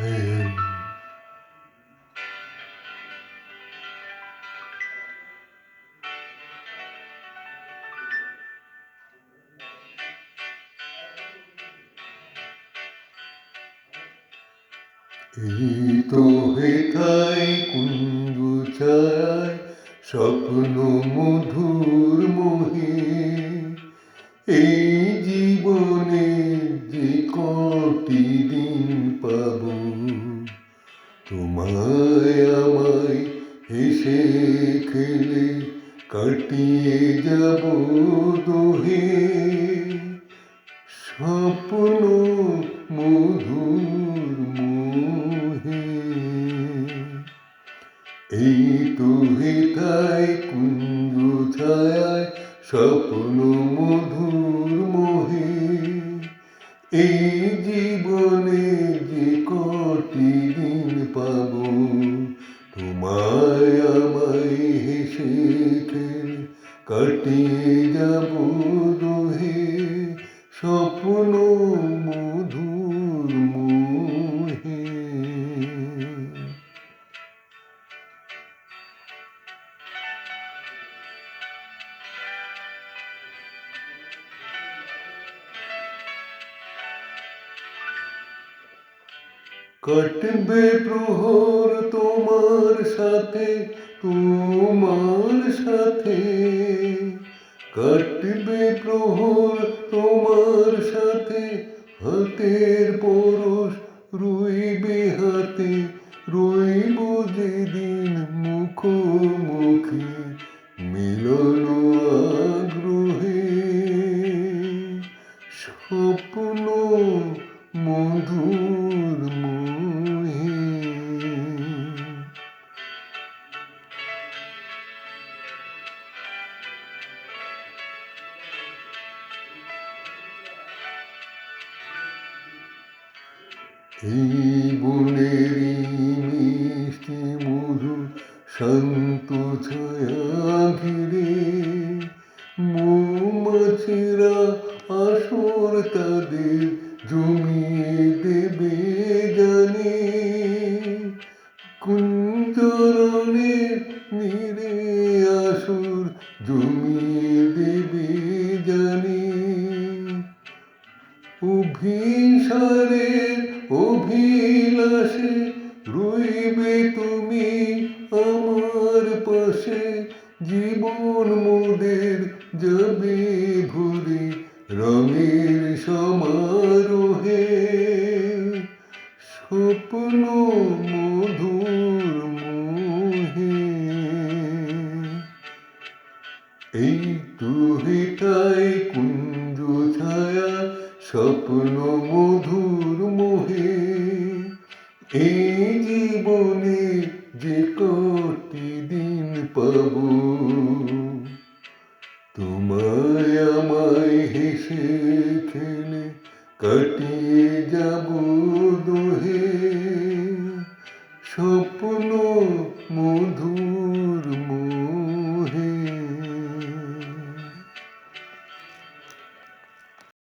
এই তো হেথায় কুঞ্জ ছায় স্বপ্ন মধুর মোহে, এই জীবনে যে কটি দিন পাব, তোমায় আমায় হেসে খেলে কাটিয়ে যাব দোহে, স্বপ্ন মধুর মোহে। এই তো হেথায় কুঞ্জ ছায় স্বপ্ন মধুর মোহে, এই জীবনে যে কটি দিন পাব, তোমায় আমায় হেসে খেলে কাটিয়ে যাব দোহে, স্বপ্ন মধুর মোহে। কাটবে প্রহর তোমার সাথে, তোমার সাথে কাটবে প্রহর তোমার সাথে, হাতের পরশ রইবে হাতে, রইব যেদিন মুখোমুখি মিলন আগ্রহে, স্বপ্ন মধুর মোহে। এই বনেরই মিষ্টি মধু শান্ত ছায়া ঘিরে, মৌমাছিরা আসর তাদের জমিয়ে দেবে জানে, কুঞ্জরণের নীরে আসর জমিয়ে দেবে জানে, অভিসারের অভিলাষে রইবে তুমি আমার পাশে, জীবন মোদের যাবে ভরে রঙের সমারোহে, স্বপ্ন মধুর মোহে। এই তো হেথায় কুঞ্জ ছায়া স্বপ্ন মধুর মোহে, এই জীবনে যে কটি দিন পাব, তোমায় আমায় হেসে খেলে কাটিয়ে যাব